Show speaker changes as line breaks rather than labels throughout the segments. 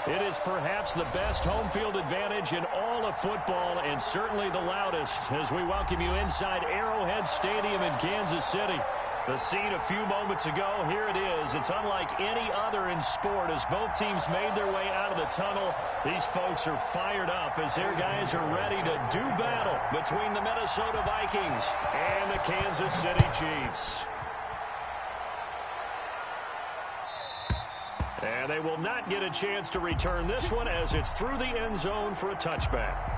It is perhaps the best home field advantage in all of football and certainly the loudest as we welcome you inside Arrowhead Stadium in Kansas City. The scene a few moments ago, here it is. It's unlike any other in sport as both teams made their way out of the tunnel. These folks are fired up as their guys are ready to do battle between the Minnesota Vikings and the Kansas City Chiefs. And they will not get a chance to return this one as it's through the end zone for a touchback.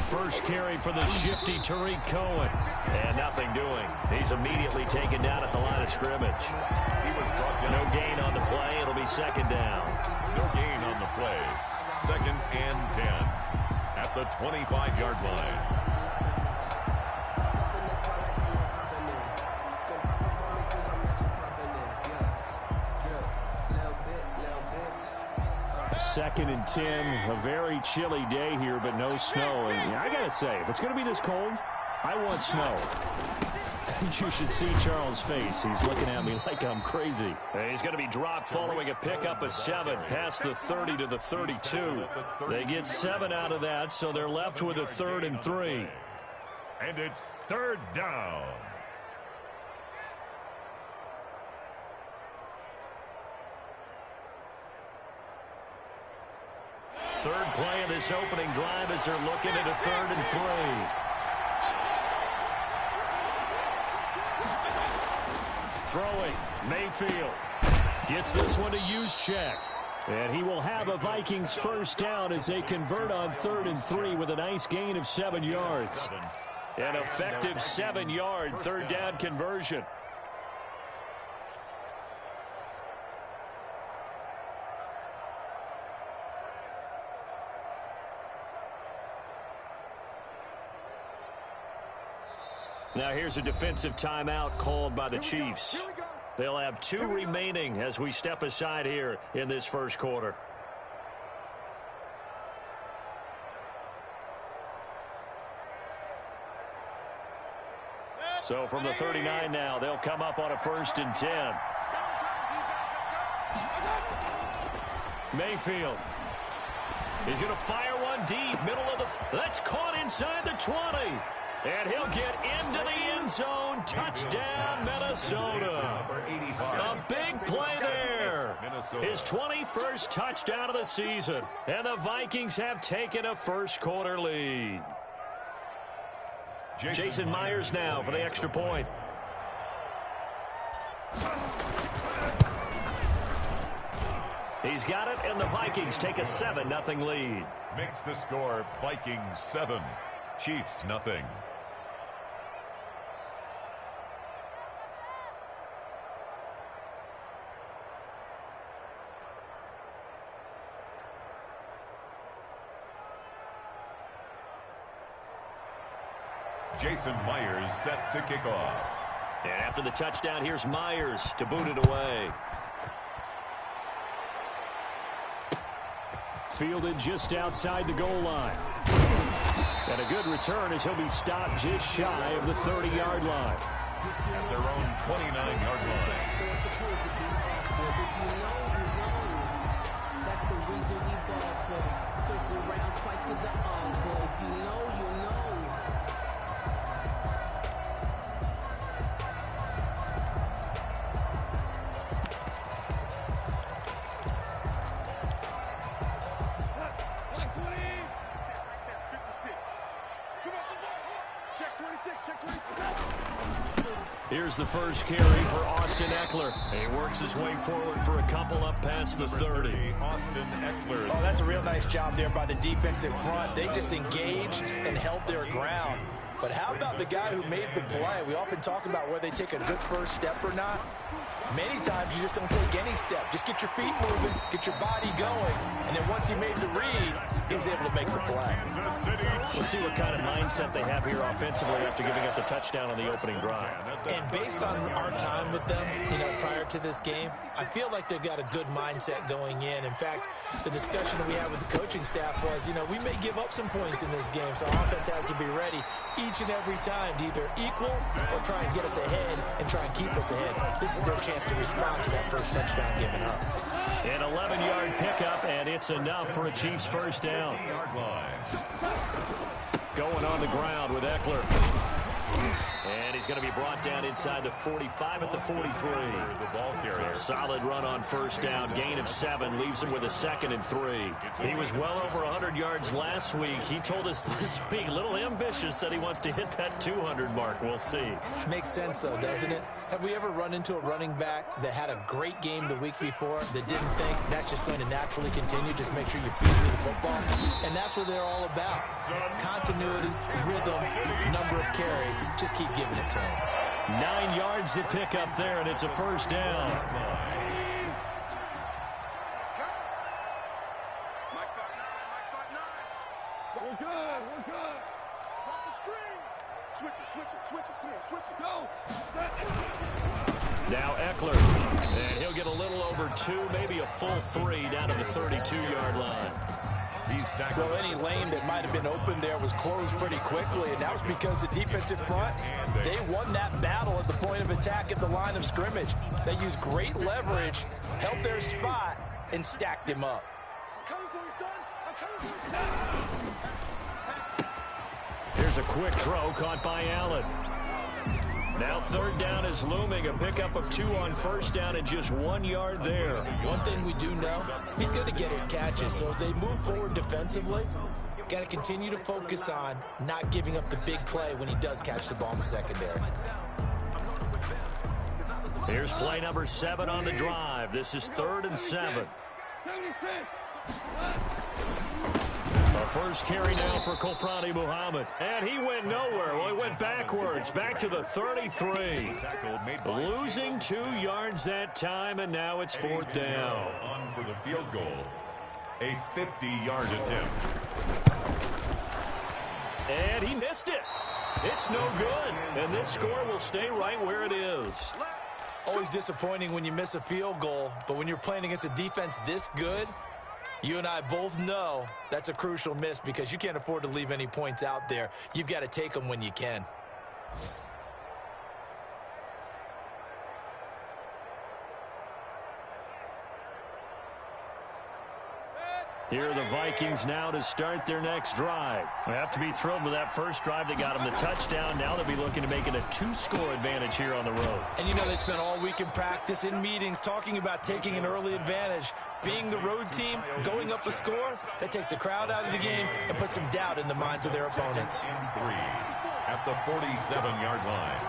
First carry for the shifty Tariq Cohen. And nothing doing. He's immediately taken down at the line of scrimmage. He was brought to no gain on the play. It'll be second down.
No gain on the play. 2nd and 10 at the 25-yard line.
Second and 10, a very chilly day here, but no snow. And I got to say, if it's going to be this cold, I want snow. You should see Charles' face. He's looking at me like I'm crazy. He's going to be dropped following a pickup of 7 past the 30 to the 32. They get 7 out of that, so they're left with a 3rd and 3.
And it's 3rd down.
Third play of this opening drive as they're looking at a 3rd and 3. Throwing, Mayfield. Gets this one to Juszczyk. And he will have a Vikings first down as they convert on 3rd and 3 with a nice gain of 7 yards. An effective 7-yard 3rd down conversion. Now here's a defensive timeout called by the Chiefs. They'll have 2 remaining as we step aside here in this first quarter. So from the 39 now, they'll come up on a 1st and 10. Mayfield. He's going to fire one deep, middle of the... That's caught inside the 20. And he'll get into the end zone. Touchdown, Minnesota. A big play there. His 21st touchdown of the season. And the Vikings have taken a first quarter lead. Jason Myers now for the extra point. He's got it, and the Vikings take a 7-0 lead.
Makes the score Vikings 7, Chiefs nothing. Jason Myers set to kick off.
And after the touchdown, here's Myers to boot it away. Fielded just outside the goal line. And a good return as he'll be stopped just shy of the 30-yard line.
At their own 29-yard line.
That's the reason we ball for. Circle around twice for the encore. If you know, you know.
Here's the first carry for Austin Ekeler. He works his way forward for a couple up past the 30.
Austin Ekeler.
Oh, that's a real nice job there by the defensive front. They just engaged and held their ground. But how about the guy who made the play? We often talk about whether they take a good first step or not. Many times you just don't take any step. Just get your feet moving, get your body going, and then once he made the read, he was able to make the play.
We'll see what kind of mindset they have here offensively after giving up the touchdown on the opening drive.
And based on our time with them, prior to this game, I feel like they've got a good mindset going in. In fact, the discussion that we had with the coaching staff was, we may give up some points in this game, so our offense has to be ready each and every time to either equal or try and get us ahead and try and keep us ahead. This is their chance to respond to that first touchdown given up.
An 11-yard pickup, and it's enough for a Chiefs first down. Going on the ground with Eckler. And he's going to be brought down inside the 45 at the 43.
The ball carrier.
Solid run on first down. Gain of 7 leaves him with a 2nd and 3. He was well over 100 yards last week. He told us this week, a little ambitious, said he wants to hit that 200 mark. We'll see.
Makes sense, though, doesn't it? Have we ever run into a running back that had a great game the week before that didn't think that's just going to naturally continue? Just make sure you feed me the football. And that's what they're all about. Continuity, rhythm, number of carries. Just keep giving it to him.
9 yards to pick up there, and it's a first down.
We're good. Cross the screen. Switch it. Come on, switch it. Go.
Now Eckler, and he'll get a little over 2, maybe a full 3 down to the 32-yard line.
He's tackled.
Well, any lane that might have been open there was closed pretty quickly, and that was because the defensive front, they won that battle at the point of attack at the line of scrimmage. They used great leverage, held their spot, and stacked him up.
I'm coming for you, son. I'm coming for you.
Here's a quick throw caught by Allen. Now third down is looming. A pickup of 2 on first down and just 1 yard there.
One thing we do know, he's going to get his catches. So as they move forward defensively, got to continue to focus on not giving up the big play when he does catch the ball in the secondary.
Here's play number 7 on the drive. This is 3rd and 7. A first carry now for Kofrani Muhammad. And he went nowhere. Well, he went backwards, back to the 33. Losing 2 yards that time, and now it's 4th down.
On for the field goal. A 50-yard attempt.
And he missed it. It's no good. And this score will stay right where it is.
Always disappointing when you miss a field goal, but when you're playing against a defense this good, you and I both know that's a crucial miss because you can't afford to leave any points out there. You've got to take them when you can.
Here are the Vikings now to start their next drive. They have to be thrilled with that first drive. They got them the touchdown. Now they'll be looking to make it a 2-score advantage here on the road.
And they spent all week in practice, in meetings, talking about taking an early advantage. Being the road team, going up a score, that takes the crowd out of the game and puts some doubt in the minds of their opponents.
3 at the 47-yard line.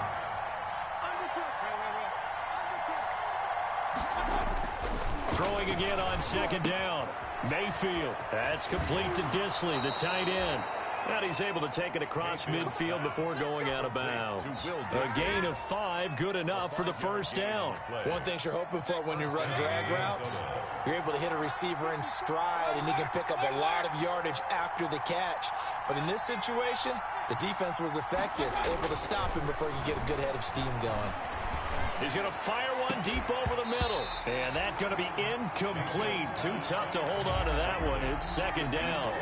Throwing again on 2nd down. Mayfield. That's complete to Disley, the tight end. And he's able to take it across midfield before going out of bounds. A gain of 5, good enough for the first down.
One thing you're hoping for when you run drag routes, you're able to hit a receiver in stride, and he can pick up a lot of yardage after the catch. But in this situation, the defense was effective, able to stop him before he could get a good head of steam going.
He's going to fire one deep over the middle. And that's going to be incomplete. Too tough to hold on to that one. It's 2nd down.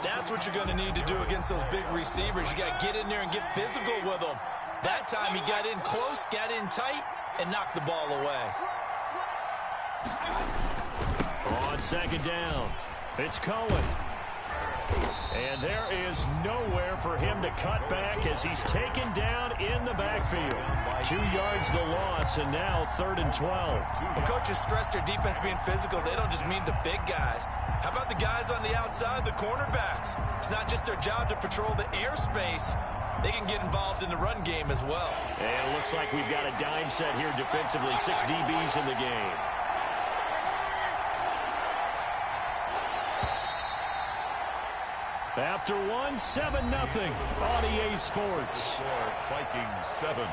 That's what you're going to need to do against those big receivers. You got to get in there and get physical with them. That time he got in close, got in tight, and knocked the ball away.
On 2nd down, it's Cohen. And there is nowhere for him to cut back as he's taken down in the backfield. 2 yards the loss, and now 3rd and 12.
When coaches stress their defense being physical, they don't just mean the big guys. How about the guys on the outside, the cornerbacks? It's not just their job to patrol the airspace. They can get involved in the run game as well.
And it looks like we've got a dime set here defensively. 6 DBs in the game. After 7-0 on EA Sports.
Vikings 7,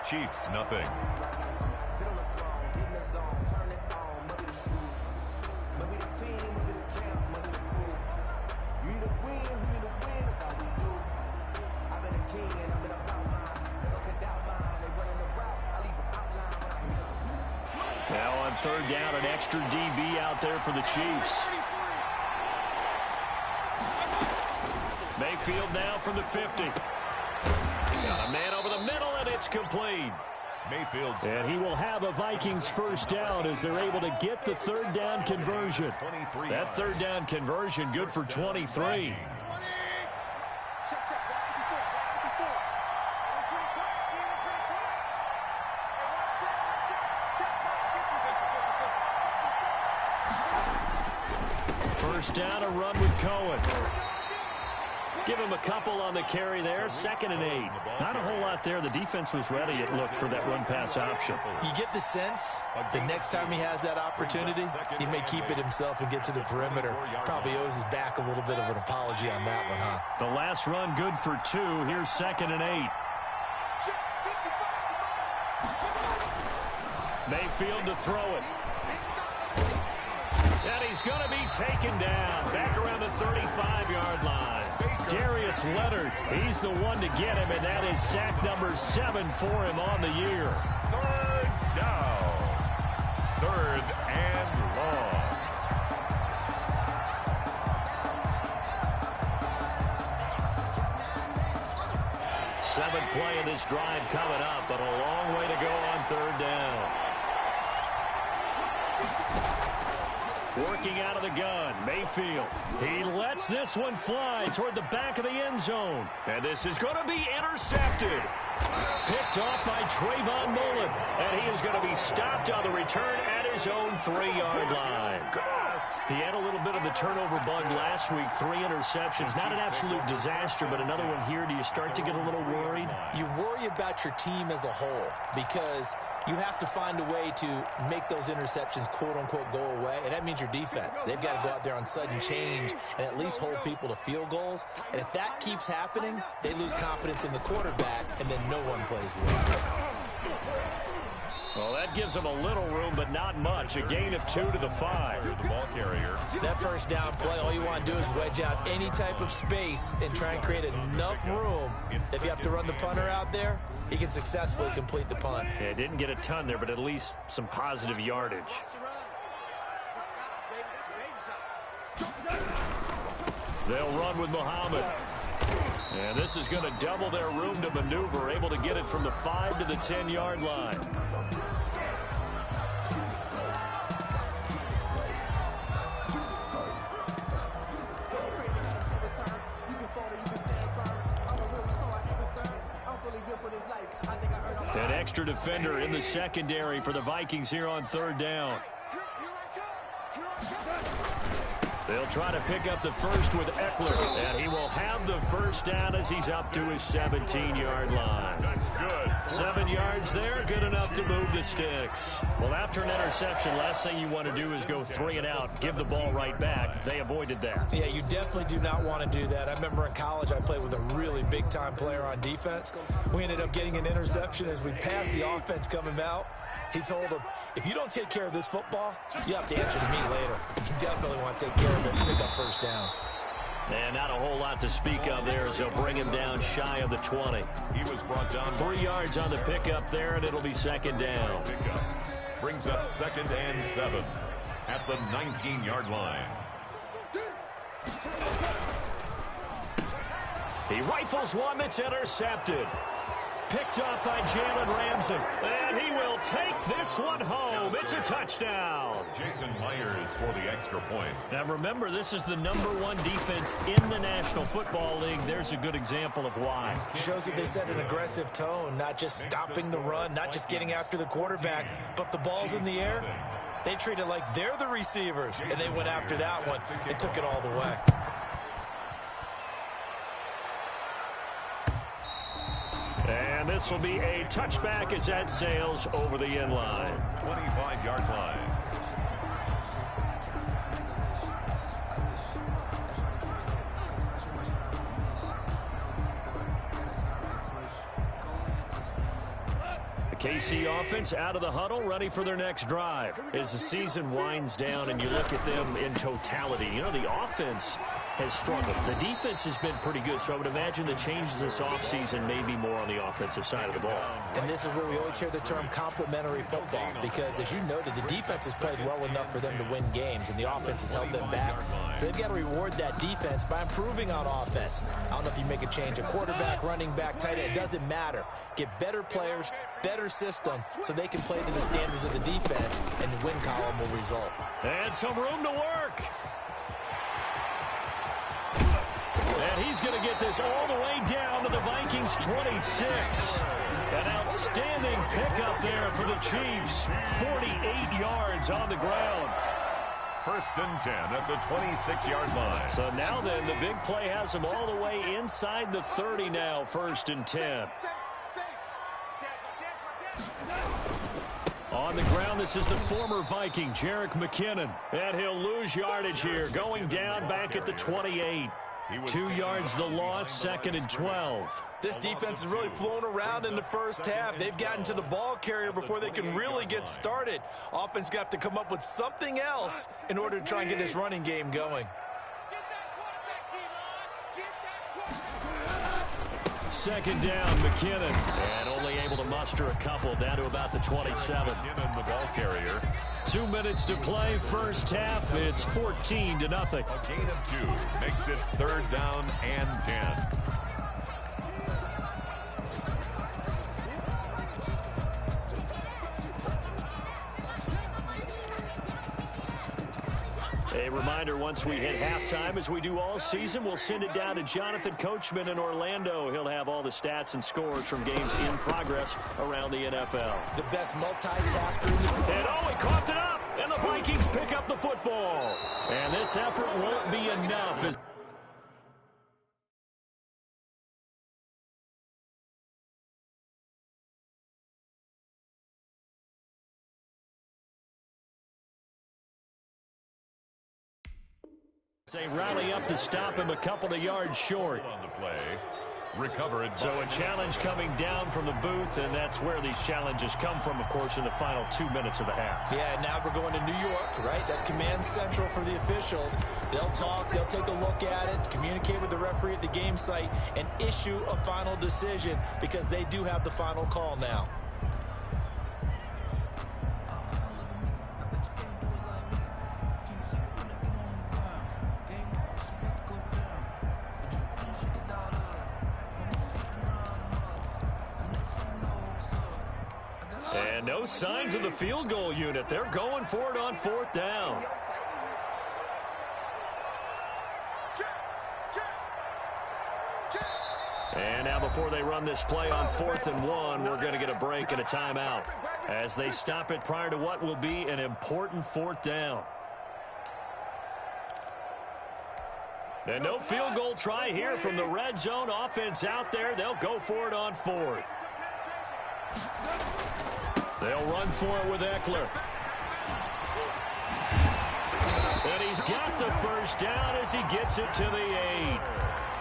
Chiefs, nothing.
Now on third down, an extra DB out there for the Chiefs. Mayfield now from the 50. Got a man over the middle, and it's complete.
Mayfield.
And he will have a Vikings first down as they're able to get the third down conversion. That third down conversion good for 23. First down, a run with Cohen. Give him a couple on the carry there. 2nd and 8. Not a whole lot there. The defense was ready, it looked, for that run-pass option.
You get the sense the next time he has that opportunity, he may keep it himself and get to the perimeter. Probably owes his back a little bit of an apology on that one, huh?
The last run good for 2. Here's 2nd and 8. Mayfield to throw it. And he's going to be taken down. Back around the 35-yard line. Darius Leonard, he's the one to get him, and that is sack number 7 for him on the year.
Third down. 3rd and long.
Seventh play of this drive coming up, but a long way to go on third down. Working out of the gun, Mayfield. He lets this one fly toward the back of the end zone. And this is going to be intercepted. Picked off by Trayvon Mullen. And he is going to be stopped on the return at his own 3-yard line. He had a little bit of the turnover bug last week. 3 interceptions. Not an absolute disaster, but another one here. Do you start to get a little worried?
You worry about your team as a whole because you have to find a way to make those interceptions, quote-unquote, go away, and that means your defense. They've got to go out there on sudden change and at least hold people to field goals, and if that keeps happening, they lose confidence in the quarterback, and then no one plays well.
Well, that gives them a little room, but not much. A gain of 2 to the 5.
The ball carrier.
That first down play, all you want to do is wedge out any type of space and try and create enough room. If you have to run the punter out there, he can successfully complete the punt.
Yeah, didn't get a ton there, but at least some positive yardage. They'll run with Muhammad. And this is going to double their room to maneuver, able to get it from the 5 to the 10-yard line. An extra defender in the secondary for the Vikings here on third down. They'll try to pick up the first with Eckler, and he will have the first down as he's up to his 17-yard line.
That's good.
7 yards there, good enough to move the sticks. Well, after an interception, last thing you want to do is go 3 and out, give the ball right back. They avoided that.
Yeah, you definitely do not want to do that. I remember in college I played with a really big-time player on defense. We ended up getting an interception as we passed the offense coming out. He told him, if you don't take care of this football, you have to answer to me later. You definitely want to take care of it and pick up first downs.
And not a whole lot to speak of there as they'll bring him down shy of the 20.
He was brought down
3 yards on the pickup there, and it'll be second down.
Pickup. Brings up 2nd and 7 at the 19-yard line.
He rifles one that's intercepted. Picked up by Jalen Ramsey. And he will take this one home. It's a touchdown.
Jason Myers for the extra point.
Now remember, this is the #1 defense in the National Football League. There's a good example of why.
Shows that they set an aggressive tone, not just stopping the run, not just getting after the quarterback, but the ball's in the air. They treat it like they're the receivers, and they went after that one and took it all the way.
And this will be a touchback as that sails over the end line.
25-yard line.
KC offense out of the huddle, ready for their next drive. As the season winds down and you look at them in totality, you know, the offense has struggled. The defense has been pretty good, so I would imagine the changes this offseason may be more on the offensive side of the ball.
And this is where we always hear the term complementary football, because as you noted, the defense has played well enough for them to win games, and the offense has held them back. So they've got to reward that defense by improving on offense. I don't know if you make a change, a quarterback, running back, tight end, it doesn't matter. Get better players, better system, so they can play to the standards of the defense, and the win column will result.
And some room to work. And he's going to get this all the way down to the Vikings 26. An outstanding pickup there for the Chiefs. 48 yards on the ground.
1st and 10 at the 26-yard line.
So now then, the big play has them all the way inside the 30 now, 1st and 10. On the ground, this is the former Viking, Jerick McKinnon. And he'll lose yardage here, going down back at the 28. 2 yards the loss, 2nd and 12.
This defense has really flown around in the first half. They've gotten to the ball carrier before they can really get started. Offense got to come up with something else in order to try and get this running game going.
2nd down, McKinnon. And only able to muster a couple down to about the 27.
McKinnon, the ball carrier.
2 minutes to play, first half. It's 14-0.
A gain of 2 makes it 3rd down and 10.
A reminder, once we hit halftime, as we do all season, we'll send it down to Jonathan Coachman in Orlando. He'll have all the stats and scores from games in progress around the NFL.
The best multitasker in the
And he coughed it up, and the Vikings pick up the football. And this effort won't be enough as they rally up to stop him a couple of yards short.
On the play, recovered.
So a challenge coming down from the booth, and that's where these challenges come from, of course, in the final 2 minutes of the half.
Yeah, now we're going to New York, right? That's command central for the officials. They'll talk, they'll take a look at it, communicate with the referee at the game site, and issue a final decision because they do have the final call now.
And no signs of the field goal unit. They're going for it on 4th down. And now before they run this play on 4th and 1, we're going to get a break and a timeout as they stop it prior to what will be an important 4th down. And no field goal try here from the red zone offense out there. They'll go for it on 4th. They'll run for it with Eckler. And he's got the first down as he gets it to the 8.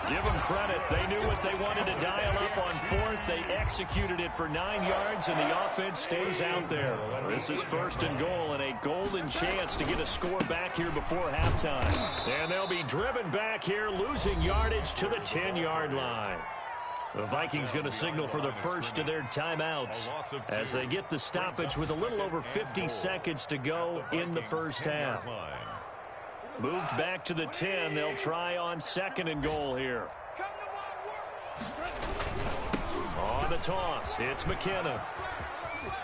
Give them credit. They knew what they wanted to dial up on 4th. They executed it for 9 yards, and the offense stays out there. This is 1st and goal, and a golden chance to get a score back here before halftime. And they'll be driven back here, losing yardage to the 10-yard line. The Vikings going to signal for the first of their timeouts as they get the stoppage with a little over 50 seconds to go in the first half. Moved back to the 10. They'll try on 2nd and goal here. On the toss, it's McKinnon.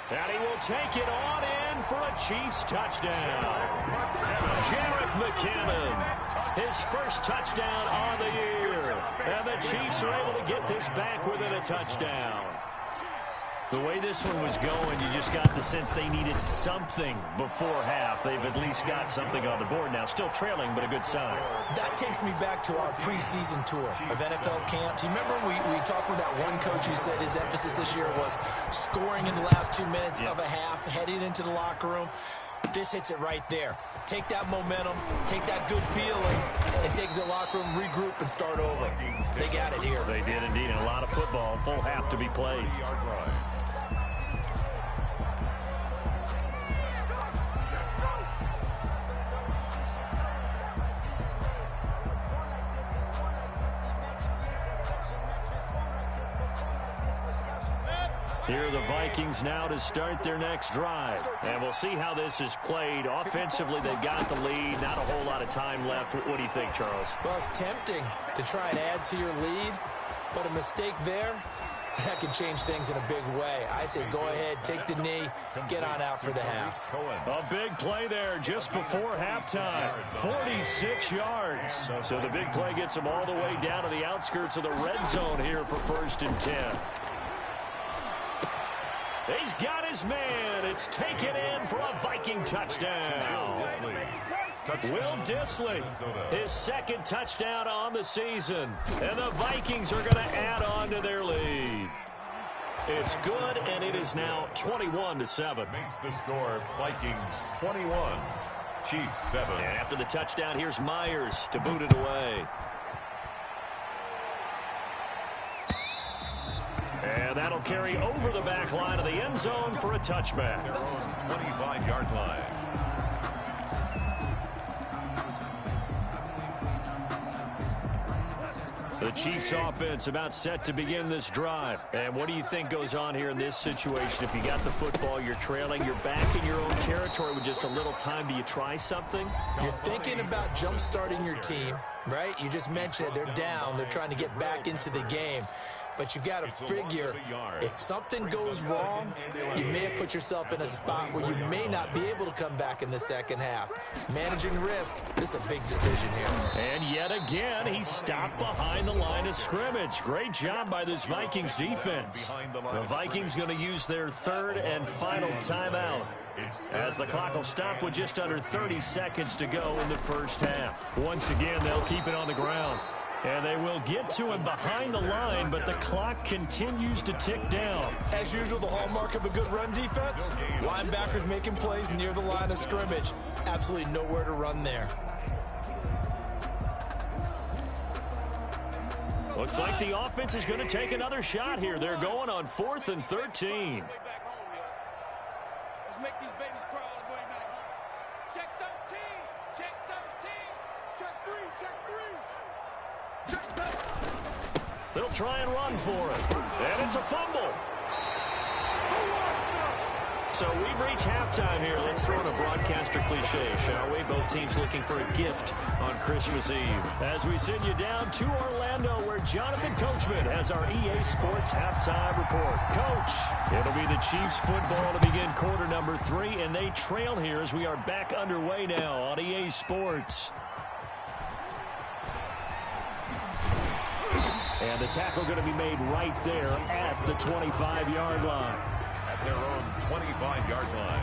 And he will take it on in for a Chiefs touchdown. Jerick McKinnon, his first touchdown on the year. And the Chiefs are able to get this back within a touchdown. The way this one was going, you just got the sense they needed something before half. They've at least got something on the board now. Still trailing, but a good sign.
That takes me back to our preseason tour of NFL camps. You remember we talked with that one coach who said his emphasis this year was scoring in the last 2 minutes of a half, heading into the locker room. This hits it right there. Take that momentum, take that good feeling, and take it to the locker room, regroup, and start over. They got it here.
They did indeed, and a lot of football, full half to be played. Here are the Vikings now to start their next drive. And we'll see how this is played. Offensively, they've got the lead. Not a whole lot of time left. What do you think, Charles?
Well, it's tempting to try and add to your lead, but a mistake there, that can change things in a big way. I say go ahead, take the knee, get on out for the half.
A big play there just before halftime. 46 yards. So the big play gets them all the way down to the outskirts of the red zone here for 1st and 10. He's got his man. It's taken in for a Viking touchdown. Will Dissly, his 2nd touchdown on the season. And the Vikings are going to add on to their lead. It's good, and it is now 21-7.
Makes the score Vikings 21, Chiefs 7.
And after the touchdown, here's Myers to boot it away. And that'll carry over the back line of the end zone for a touchback.
Their own 25-yard line.
The Chiefs offense about set to begin this drive. And what do you think goes on here in this situation? If you got the football, you're trailing, you're back in your own territory with just a little time. Do you try something?
You're thinking about jump-starting your team, right? You just mentioned it. They're down. They're trying to get back into the game. But you've got to figure, if something goes wrong, you may have put yourself in a spot where you may not be able to come back in the second half. Managing risk, this is a big decision here.
And yet again, he stopped behind the line of scrimmage. Great job by this Vikings defense. The Vikings going to use their 3rd and final timeout, as the clock will stop with just under 30 seconds to go in the first half. Once again, they'll keep it on the ground. And they will get to him behind the line, but the clock continues to tick down.
As usual, the hallmark of a good run defense, linebackers making plays near the line of scrimmage. Absolutely nowhere to run there.
Looks like the offense is going to take another shot here. They're going on 4th and 13.
Let's make these babies cry all the way back home. Check 13. Check 13. Check 3. Check 3.
They'll try and run for it. And it's a fumble. So we've reached halftime here. Let's throw in a broadcaster cliche, shall we? Both teams looking for a gift on Christmas Eve. As we send you down to Orlando, where Jonathan Coachman has our EA Sports halftime report. Coach, it'll be the Chiefs football to begin quarter number 3, and they trail here as we are back underway now on EA Sports. And the tackle going to be made right there at the 25-yard line.
At their own 25-yard line.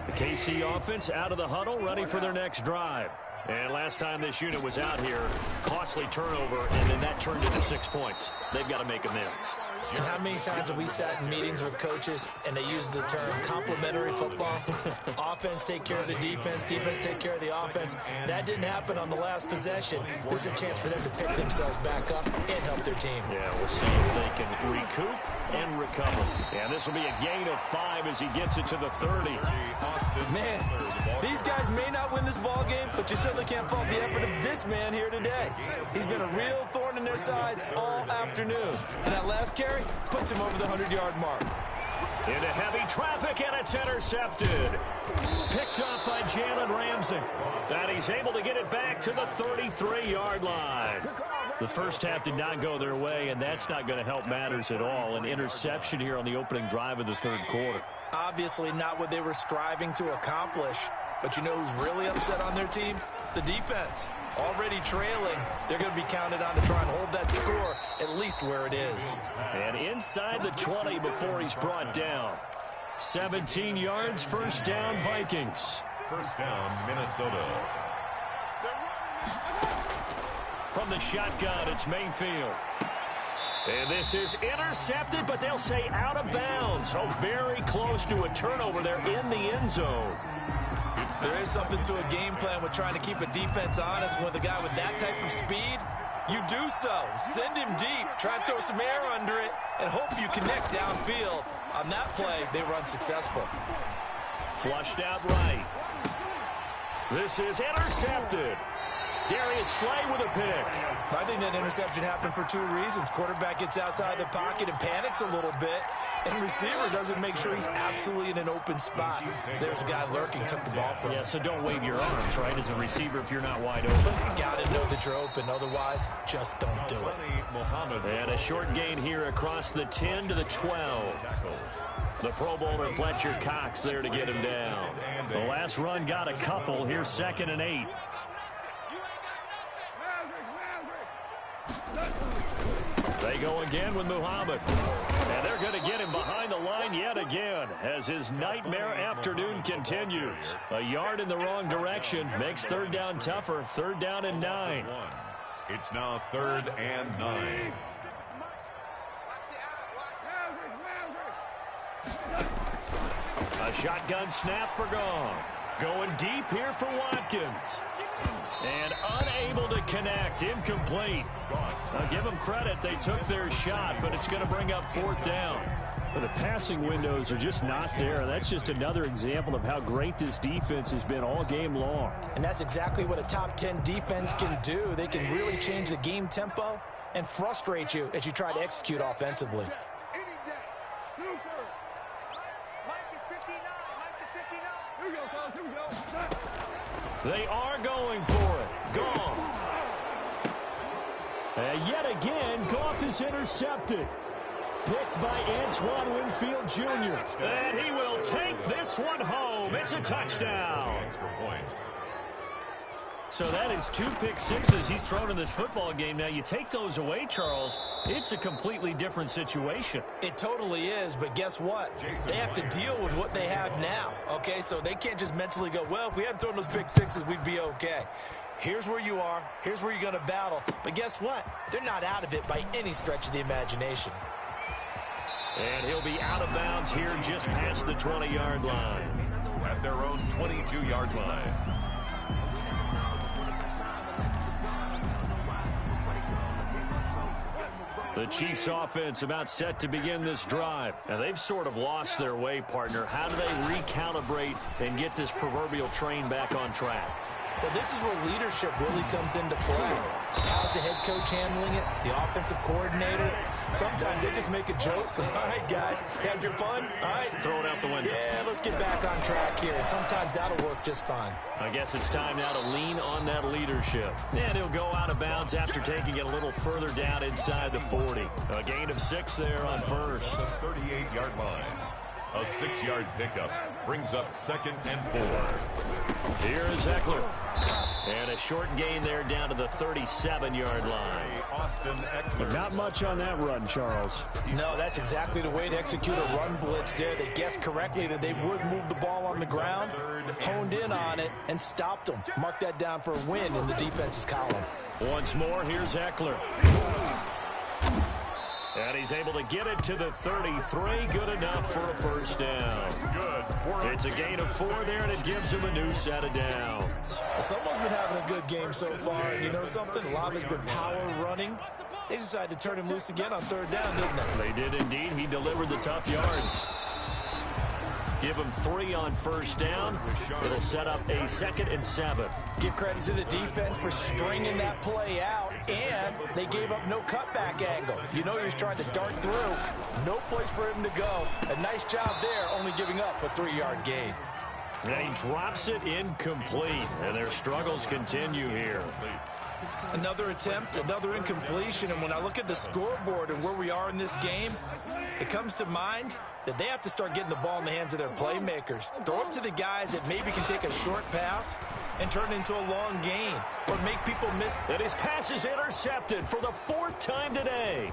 The KC offense out of the huddle, ready for their next drive. And last time this unit was out here, costly turnover, and then that turned into 6 points. They've got to make amends.
And how many times have we sat in meetings with coaches and they use the term complementary football? Offense take care of the defense, defense take care of the offense. That didn't happen on the last possession. This is a chance for them to pick themselves back up and help their team.
Yeah, we'll see if they can recoup and recover. And this will be a gain of 5 as he gets it to the 30.
Man, these guys may not win this ball game, but you certainly can't fault the effort of this man here today. He's been a real thorn in their sides all afternoon. And that last carry puts him over the 100-yard mark.
Into heavy traffic, and it's intercepted. Picked up by Jalen Ramsey. And he's able to get it back to the 33-yard line. The first half did not go their way, and that's not going to help matters at all. An interception here on the opening drive of the third quarter.
Obviously not what they were striving to accomplish. But you know who's really upset on their team? The defense. Already trailing, they're going to be counted on to try and hold that score at least where it is.
And inside the 20 before he's brought down. 17 yards, first down, Vikings.
First down, Minnesota.
From the shotgun, it's Mayfield. And this is intercepted, but they'll say out of bounds. Oh, very close to a turnover there in the end zone.
There is something to a game plan with trying to keep a defense honest with a guy with that type of speed. you do so. Send him deep. Try to throw some air under it and hope you connect downfield. On that play, they were unsuccessful.
Flushed out right. This is intercepted. Darius Slay with a pick.
I think that interception happened for 2 reasons. Quarterback gets outside the pocket and panics a little bit, and receiver doesn't make sure he's absolutely in an open spot. So there's a guy lurking, took the ball from him.
Yeah, so don't wave your arms, right, as a receiver if you're not wide open.
Got to know that you're open. Otherwise, just don't do it.
And a short gain here across the 10 to the 12. The Pro Bowler Fletcher Cox there to get him down. The last run got a couple. Here's 2nd and 8. They go again with Muhammad. And they're going to get him behind the line yet again as his nightmare afternoon continues. A yard in the wrong direction makes 3rd down tougher. 3rd down and 9.
It's now 3rd and 9.
A shotgun snap for Goff. Going deep here for Watkins. And unable to connect. Incomplete. Now give them credit. They took their shot, but it's going to bring up 4th down. But the passing windows are just not there. That's just another example of how great this defense has been all game long.
And that's exactly what a top 10 defense can do. They can really change the game tempo and frustrate you as you try to execute offensively.
They are going for it. Goff. And yet again, Goff is intercepted. Picked by Antoine Winfield Jr. And he will take this one home. It's a touchdown. So that is 2 pick sixes he's thrown in this football game. Now, you take those away, Charles, it's a completely different situation.
It totally is, but guess what? They have to deal with what they have now, okay? So they can't just mentally go, well, if we hadn't thrown those pick sixes, we'd be okay. Here's where you are. Here's where you're going to battle. But guess what? They're not out of it by any stretch of the imagination.
And he'll be out of bounds here just past the 20-yard line.
At their own 22-yard line.
The Chiefs offense about set to begin this drive. And they've sort of lost their way, partner. How do they recalibrate and get this proverbial train back on track?
Well, this is where leadership really comes into play. How's the head coach handling it? The offensive coordinator? Sometimes they just make a joke. All right, guys, had your fun? All right.
Throw it out the window.
Yeah, let's get back on track here. And sometimes that'll work just fine.
I guess it's time now to lean on that leadership. And he'll go out of bounds after taking it a little further down inside the 40. A gain of 6 there on first.
38-yard line. A 6-yard pickup brings up 2nd and 4.
Here is Eckler. And a short gain there down to the 37-yard line.
Austin Eckler.
Not much on that run, Charles.
No, that's exactly the way to execute a run blitz there. They guessed correctly that they would move the ball on the ground, honed in on it, and stopped them. Mark that down for a win in the defense's column.
Once more, here's Eckler. And he's able to get it to the 33. Good enough for a first down. It's a gain of 4 there, and it gives him a new set of downs.
Someone's been having a good game so far, and you know something? A lot has been power running. They decided to turn him loose again on 3rd down, didn't they?
They did indeed. He delivered the tough yards. Give him 3 on first down. It'll set up a 2nd and 7.
Give credit to the defense for stringing that play out, and they gave up no cutback angle. You know he was trying to dart through. No place for him to go. A nice job there, only giving up a 3-yard gain.
And he drops it incomplete, and their struggles continue here.
Another attempt, another incompletion, and when I look at the scoreboard and where we are in this game, it comes to mind that they have to start getting the ball in the hands of their playmakers. Throw it to the guys that maybe can take a short pass and turn it into a long gain or make people miss.
And his pass is intercepted for the 4th time today.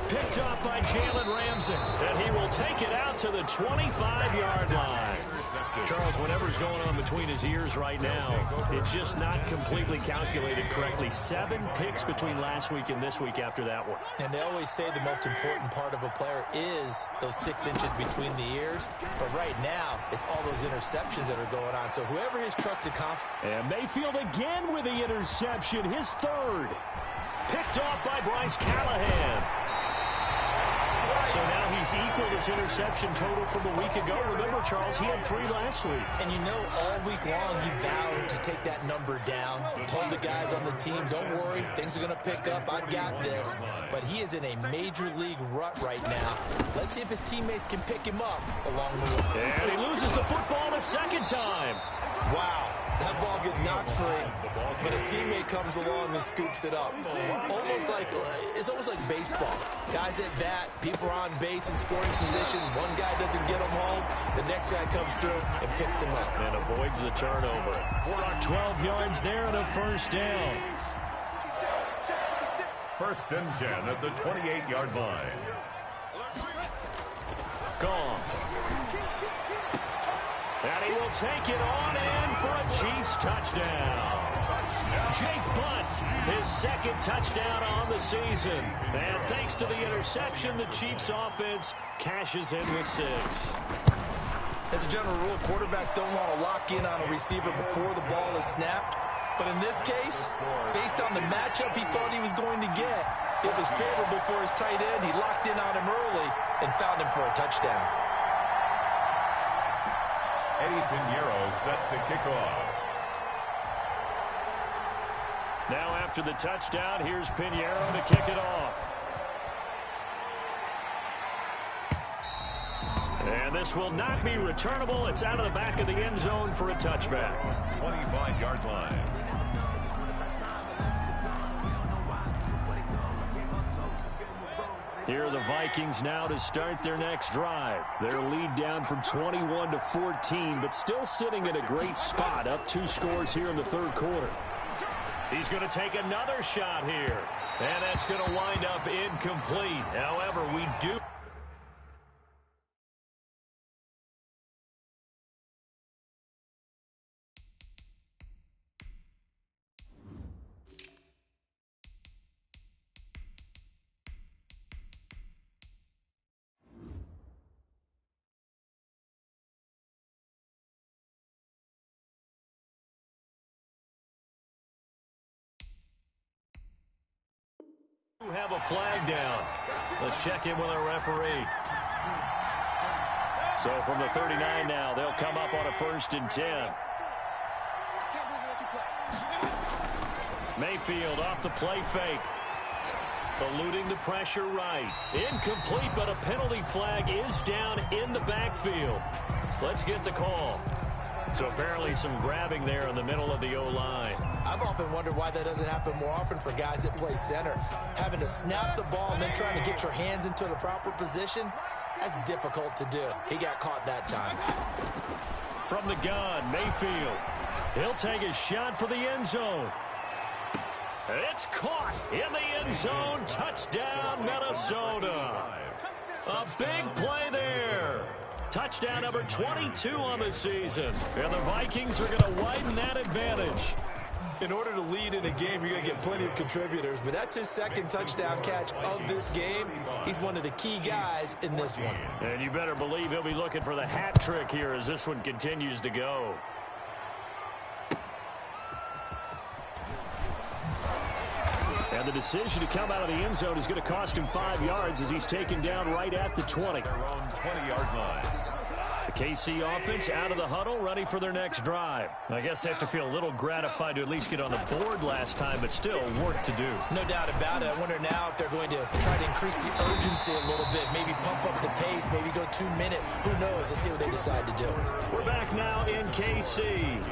Picked up by Jalen Ramsey, and he will take it out to the 25-yard line. Charles, whatever's going on between his ears right now, it's just not completely calculated correctly. 7 picks between last week and this week after that one.
And they always say the most important part of a player is those 6 inches between the ears. But right now, it's all those interceptions that are going on. So whoever his trusted
And Mayfield again with the interception, his 3rd. Picked off by Bryce Callahan. So now he's equaled his interception total from a week ago. Remember, Charles, he had 3 last week.
And you know, all week long he vowed to take that number down. Told the guys on the team, don't worry, things are going to pick up. I've got this. But he is in a major league rut right now. Let's see if his teammates can pick him up along the way.
And he loses the football a second time.
Wow, that ball gets knocked free, but a teammate comes along and scoops it up. It's almost like baseball. Guys at bat, people are on base in scoring position. One guy doesn't get them home. The next guy comes through and picks him up.
And avoids the turnover. 12 yards there and a first down.
1st and 10 at the 28-yard line.
Gone. And he will take it on in for a Chiefs touchdown. Jake Butt, his 2nd touchdown on the season. And thanks to the interception, the Chiefs offense cashes in with 6.
As a general rule, quarterbacks don't want to lock in on a receiver before the ball is snapped. But in this case, based on the matchup he thought he was going to get, it was favorable for his tight end. He locked in on him early and found him for a touchdown.
Eddie Pinheiro set to kick off.
Now after the touchdown, here's Pinheiro to kick it off. And this will not be returnable. It's out of the back of the end zone for a touchback.
25-yard line.
Here are the Vikings now to start their next drive. Their lead down from 21 to 14, but still sitting in a great spot, up 2 scores here in the 3rd quarter. He's going to take another shot here, and that's going to wind up incomplete. However, we do... have a flag down. Let's check in with our referee. So from the 39 now, they'll come up on a 1st and 10. Mayfield off the play fake. Eluding the pressure right. Incomplete, but a penalty flag is down in the backfield. Let's get the call. So apparently some grabbing there in the middle of the O-line.
I've often wondered why that doesn't happen more often for guys that play center. Having to snap the ball and then trying to get your hands into the proper position, that's difficult to do. He got caught that time.
From the gun, Mayfield. He'll take a shot for the end zone. It's caught in the end zone. Touchdown, Minnesota. A big play there. Touchdown number 22 on the season. And the Vikings are going to widen that advantage.
In order to lead in a game, you're going to get plenty of contributors. But that's his 2nd touchdown catch of this game. He's one of the key guys in this one.
And you better believe he'll be looking for the hat trick here as this one continues to go. And the decision to come out of the end zone is going to cost him 5 yards as he's taken down right at the 20.
Their own 20-yard line.
The KC offense out of the huddle, ready for their next drive. I guess they have to feel a little gratified to at least get on the board last time, but still work to do.
No doubt about it. I wonder now if they're going to try to increase the urgency a little bit, maybe pump up the pace, maybe go 2-minute. Who knows? Let's see what they decide to do.
We're back now in KC.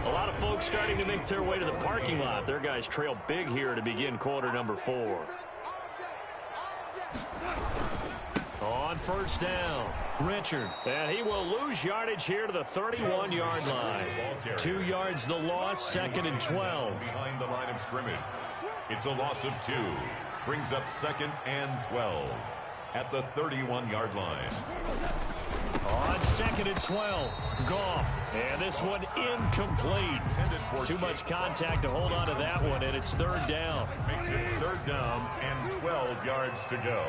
A lot of folks starting to make their way to the parking lot. Their guys trail big here to begin quarter number 4. On 1st down, Richard. And he will lose yardage here to the 31-yard line. 2 yards the loss, 2nd and 12.
Behind the line of scrimmage. It's a loss of 2. Brings up 2nd and 12 at the 31-yard line.
On 2nd and 12, Goff. And this one incomplete. Too much contact to hold on to that one, and it's 3rd down.
Makes it 3rd down and 12 yards to go.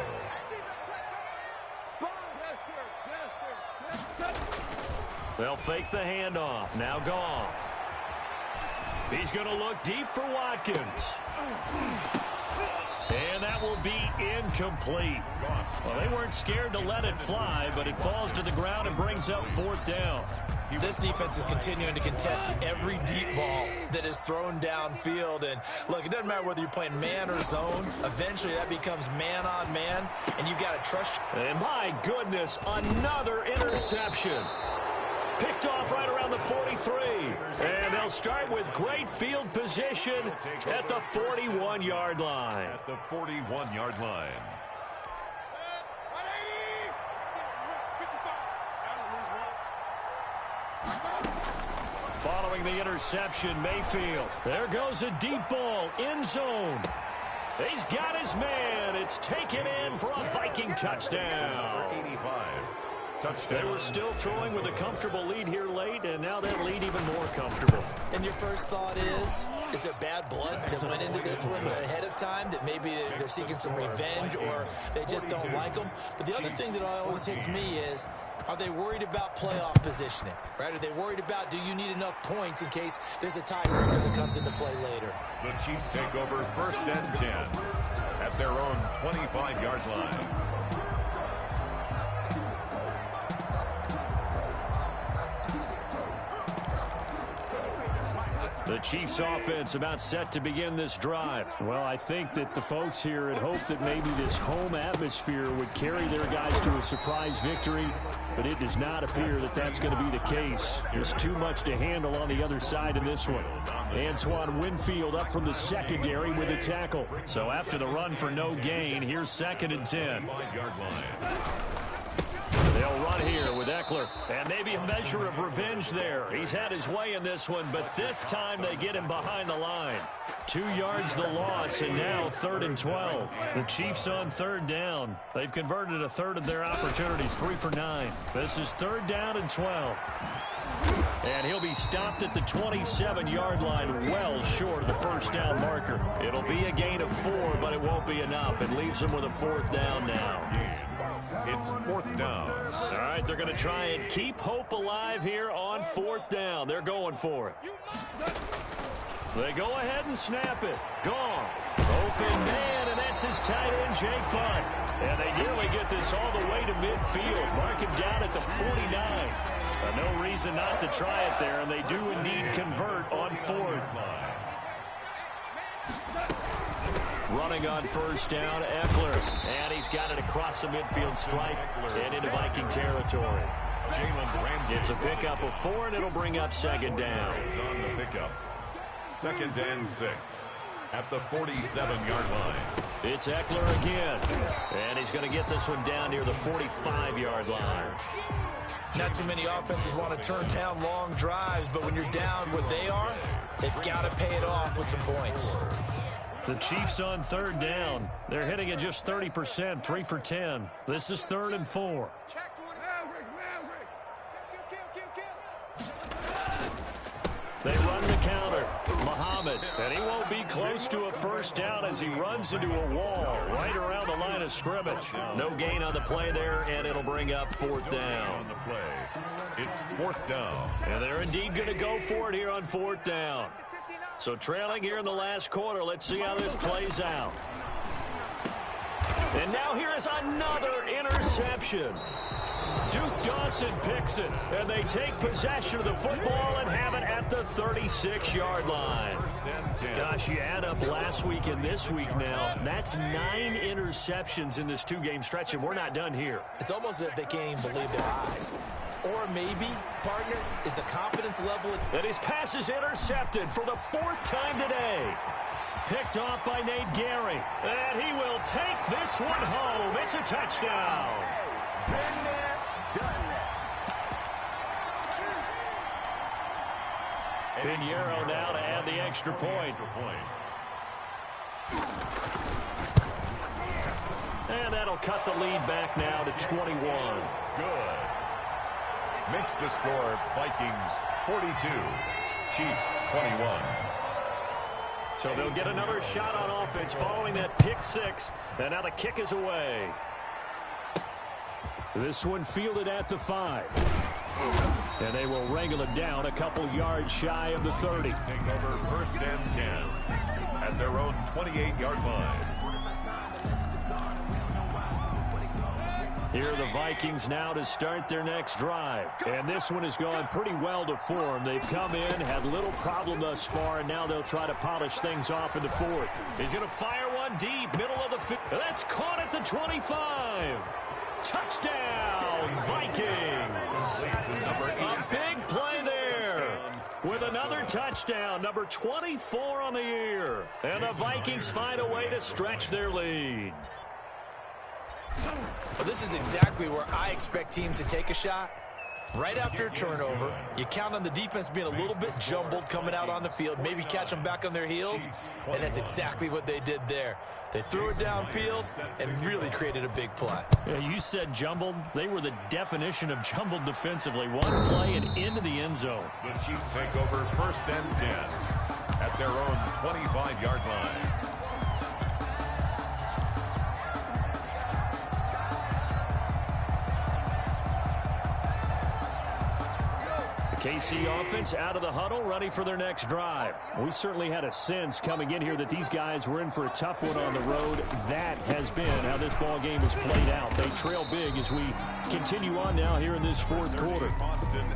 They'll fake the handoff. Now Goff. He's going to look deep for Watkins. And that will be incomplete. Well, they weren't scared to let it fly, but it falls to the ground and brings up 4th down.
This defense is continuing to contest every deep ball that is thrown downfield. And, look, it doesn't matter whether you're playing man or zone. Eventually, that becomes man on man, and you've got to trust.
And, my goodness, another interception. Picked off right around the 43. And they'll start with great field position at the 41-yard line.
At the 41-yard line.
Following the interception, Mayfield. There goes a deep ball, end zone. He's got his man. It's taken in for a Viking touchdown.
85. Touchdown.
They were still throwing with a comfortable lead here late, and now that lead even more comfortable.
And your first thought is there bad blood that went into this one ahead of time, that maybe they're seeking some revenge or they just don't like them? But the other thing that always hits me is, are they worried about playoff positioning? Right? Are they worried about, do you need enough points in case there's a tiebreaker that comes into play later?
The Chiefs take over 1st and 10 at their own 25-yard line.
The Chiefs offense about set to begin this drive. Well, I think that the folks here had hoped that maybe this home atmosphere would carry their guys to a surprise victory, but it does not appear that that's going to be the case. There's too much to handle on the other side in this one. Antoine Winfield up from the secondary with a tackle. So after the run for no gain, here's 2nd and 10. They'll run here with Eckler, and maybe a measure of revenge there. He's had his way in this one, but this time they get him behind the line. 2 yards the loss, and now 3rd and 12. The Chiefs on 3rd down. They've converted a third of their opportunities, 3 for 9. This is 3rd down and 12. And he'll be stopped at the 27-yard line, well short of the 1st down marker. It'll be a gain of 4, but it won't be enough. It leaves them with a 4th down now.
It's 4th down.
All right, they're going to try and keep hope alive here on 4th down. They're going for it. They go ahead and snap it. Gone. Open man, and that's his tight end, Jake Butt. And they nearly get this all the way to midfield. Mark him down at the 49. No reason not to try it there, and they do indeed convert on 4th. Running on 1st down, Eckler. And he's got it across the midfield stripe and into Viking territory.
Jalen Ramsey.
It's a pickup of 4, and it'll bring up 2nd down.
On the pickup. 2nd and 6 at the 47-yard line.
It's Eckler again. And he's going to get this one down near the 45-yard line.
Not too many offenses want to turn down long drives, but when you're down what they are, they've got to pay it off with some points.
The Chiefs on 3rd down. They're hitting at just 30%, 3 for 10. This is 3rd and 4. They run the counter. Muhammad, and he won't be close to a 1st down as he runs into a wall right around the line of scrimmage. No gain on the play there, and it'll bring up 4th down.
On the play, it's 4th down.
And they're indeed going to go for it here on 4th down. So trailing here in the last quarter, let's see how this plays out. And now here is another interception. Duke Dawson picks it, and they take possession of the football and have it at the 36-yard line. Gosh, you add up last week and this week now, that's 9 interceptions in this 2-game stretch, and we're not done here.
It's almost as if they can't even believe their eyes. Or maybe, partner, is the confidence level.
And his pass is intercepted for the 4th time today. Picked off by Nate Gary. And he will take this one home. It's a touchdown.
Been there, done that.
Pinheiro now to add the extra point. And that'll cut the lead back now to 21.
Good. Makes the score Vikings 42, Chiefs 21.
So they'll get another shot on offense following that pick 6. And now the kick is away. This one fielded at the 5. And they will wrangle it down a couple yards shy of the 30.
Take over 1st and 10 at their own 28-yard line.
Here are the Vikings now to start their next drive. And this one has gone pretty well to form. They've come in, had little problem thus far, and now they'll try to polish things off in the fourth. He's going to fire one deep, middle of the field. That's caught at the 25. Touchdown, Vikings. A big play there with another touchdown, number 24 on the year. And the Vikings find a way to stretch their lead.
Well, this is exactly where I expect teams to take a shot. Right after a turnover, you count on the defense being a little bit jumbled coming out on the field, maybe catch them back on their heels, and that's exactly what they did there. They threw it downfield and really created a big play.
Yeah, you said jumbled. They were the definition of jumbled defensively. One play and into the end zone.
The Chiefs take over 1st and 10 at their own 25-yard line.
KC offense out of the huddle, ready for their next drive. We certainly had a sense coming in here that these guys were in for a tough one on the road. That has been how this ball game has played out. They trail big as we continue on now here in this fourth quarter.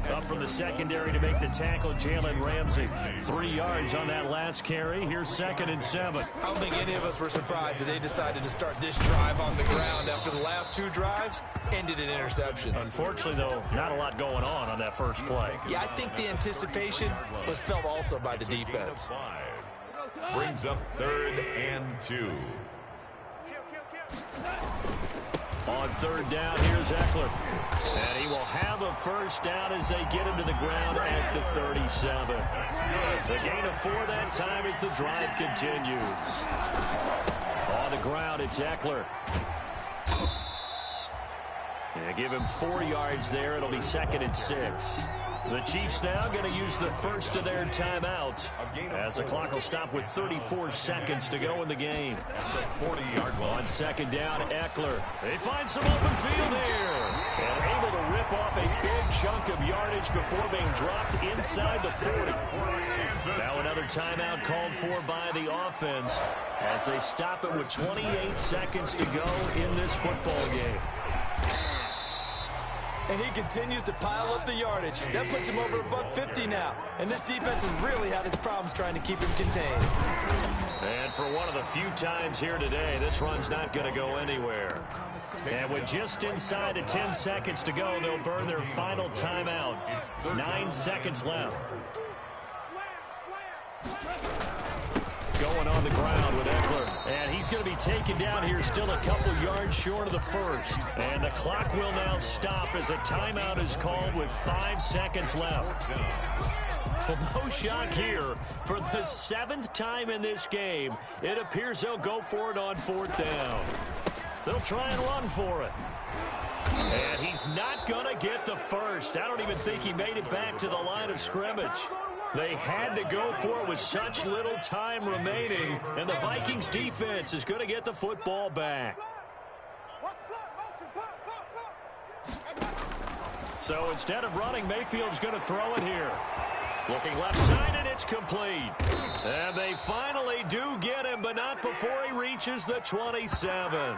Up from the secondary to make the tackle, Jalen Ramsey. 3 yards on that last carry. Here's 2nd and 7.
I don't think any of us were surprised that they decided to start this drive on the ground after the last 2 drives ended in interceptions.
Unfortunately, though, not a lot going on that first play.
Yeah, I think the anticipation was felt also by the defense.
Brings up 3rd and 2.
On 3rd down, here's Eckler. And he will have a first down as they get him to the ground at the 37. The gain of 4 that time as the drive continues. On the ground, it's Eckler. And give him 4 yards there. It'll be 2nd and 6. The Chiefs now going to use the first of their timeouts as the clock will stop with 34 seconds to go in the game.
40-yard line.
On 2nd down, Eckler. They find some open field here. And able to rip off a big chunk of yardage before being dropped inside the 40. Now another timeout called for by the offense as they stop it with 28 seconds to go in this football game.
And he continues to pile up the yardage. That puts him over $150 now. And this defense has really had its problems trying to keep him contained.
And for one of the few times here today, this run's not going to go anywhere. And with just inside of 10 seconds to go, they'll burn their final timeout. 9 seconds left. Going on the ground with Eckler. And he's going to be taken down here still a couple yards short of the first. And the clock will now stop as a timeout is called with 5 seconds left. Well, no shock here. For the 7th time in this game, it appears they'll go for it on 4th down. They'll try and run for it. And he's not going to get the first. I don't even think he made it back to the line of scrimmage. They had to go for it with such little time remaining, and the Vikings defense is going to get the football back. So instead of running, Mayfield's going to throw it here. Looking left side, and it's complete. And they finally do get him, but not before he reaches the 27.